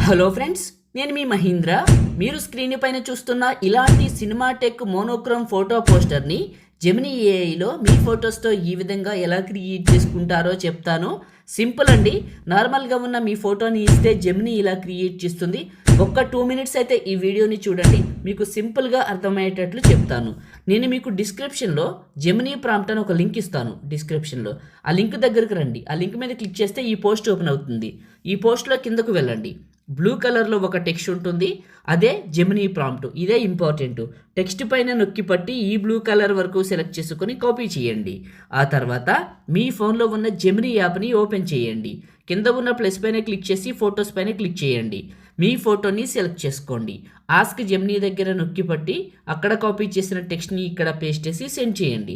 Hello friends, నేను మీ మహీంద్ర. మీరు screen పైన చూస్తున్న ఇలాంటి సినిమాటెక్ మోనోక్రోమ్ ఫోటో పోస్టర్ని జెమినీ ఏఐలో మీ ఫొటోస్తో ఈ విధంగా ఎలా క్రియేట్ చేసుకుంటారో చెప్తాను. సింపుల్ అండి. నార్మల్గా ఉన్న మీ ఫోటోని ఇస్తే జెమినీ ఇలా క్రియేట్ చేస్తుంది. ఒక్క 2 మినిట్స్ అయితే ఈ వీడియోని చూడండి, మీకు సింపుల్గా అర్థమయ్యేటట్లు చెప్తాను. నేను మీకు డిస్క్రిప్షన్లో జెమినీ ప్రాంప్ట్ అని ఒక లింక్ ఇస్తాను. డిస్క్రిప్షన్లో ఆ లింక్ దగ్గరకు రండి. ఆ లింక్ మీద క్లిక్ చేస్తే ఈ పోస్ట్ ఓపెన్ అవుతుంది. ఈ పోస్ట్లో కిందకు వెళ్ళండి. బ్లూ కలర్లో ఒక టెక్స్ట్ ఉంటుంది, అదే జెమినీ ప్రాంప్ట్. ఇదే ఇంపార్టెంట్. టెక్స్ట్ పైన నొక్కి పట్టి ఈ బ్లూ కలర్ వరకు సెలెక్ట్ చేసుకొని కాపీ చేయండి. ఆ తర్వాత మీ ఫోన్లో ఉన్న జెమినీ యాప్ని ఓపెన్ చేయండి. కింద ఉన్న ప్లస్ పైన క్లిక్ చేసి ఫొటోస్ పైన క్లిక్ చేయండి. మీ ఫోటోని సెలెక్ట్ చేసుకోండి. ఆస్క్ జెమినీ దగ్గర నొక్కి పట్టి అక్కడ కాపీ చేసిన టెక్స్ట్ని ఇక్కడ పేస్ట్ చేసి సెండ్ చేయండి.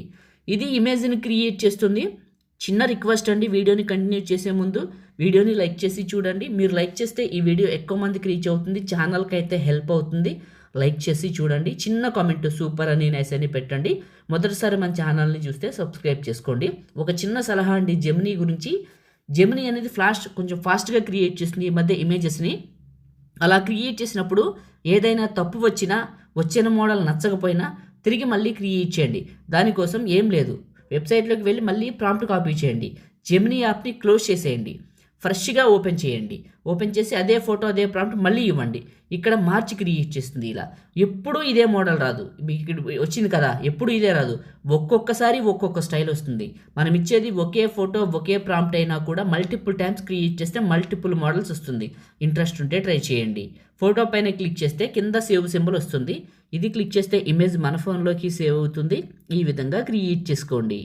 ఇది ఇమేజ్ని క్రియేట్ చేస్తుంది. చిన్న రిక్వెస్ట్ అండి, వీడియోని కంటిన్యూ చేసే ముందు వీడియోని లైక్ చేసి చూడండి. మీరు లైక్ చేస్తే ఈ వీడియో ఎక్కువ మందికి రీచ్ అవుతుంది, ఛానల్కి అయితే హెల్ప్ అవుతుంది. లైక్ చేసి చూడండి. చిన్న కామెంట్ సూపర్ అని నైస్ అని పెట్టండి. మొదటిసారి మన ఛానల్ని చూస్తే సబ్స్క్రైబ్ చేసుకోండి. ఒక చిన్న సలహా అండి జెమినీ గురించి. జెమినీ అనేది కొంచెం ఫాస్ట్గా క్రియేట్ చేస్తుంది ఈ మధ్య ఇమేజెస్ని. అలా క్రియేట్ చేసినప్పుడు ఏదైనా తప్పు వచ్చిన మోడల్ నచ్చకపోయినా తిరిగి మళ్ళీ క్రియేట్ చేయండి. దానికోసం ఏం లేదు, వెబ్సైట్లోకి వెళ్ళి మళ్ళీ ప్రాంప్ట్ కాపీ చేయండి. జెమినీ యాప్ని క్లోజ్ చేసేయండి. ఫ్రెష్గా ఓపెన్ చేయండి. ఓపెన్ చేసి అదే ఫోటో అదే ప్రాంప్ట్ మళ్ళీ ఇవ్వండి. ఇక్కడ మార్చి క్రియేట్ చేస్తుంది. ఇలా ఎప్పుడూ ఇదే మోడల్ రాదు. మీకు వచ్చింది కదా, ఎప్పుడు ఇదే రాదు. ఒక్కొక్కసారి ఒక్కొక్క స్టైల్ వస్తుంది. మనం ఇచ్చేది ఒకే ఫోటో ఒకే ప్రాంప్ట్ అయినా కూడా మల్టిపుల్ టైమ్స్ క్రియేట్ చేస్తే మల్టిపుల్ మోడల్స్ వస్తుంది. ఇంట్రెస్ట్ ఉంటే ట్రై చేయండి. ఫోటో పైన క్లిక్ చేస్తే కింద సేవ్ సింబల్ వస్తుంది. ఇది క్లిక్ చేస్తే ఇమేజ్ మన ఫోన్లోకి సేవ్ అవుతుంది. ఈ విధంగా క్రియేట్ చేసుకోండి.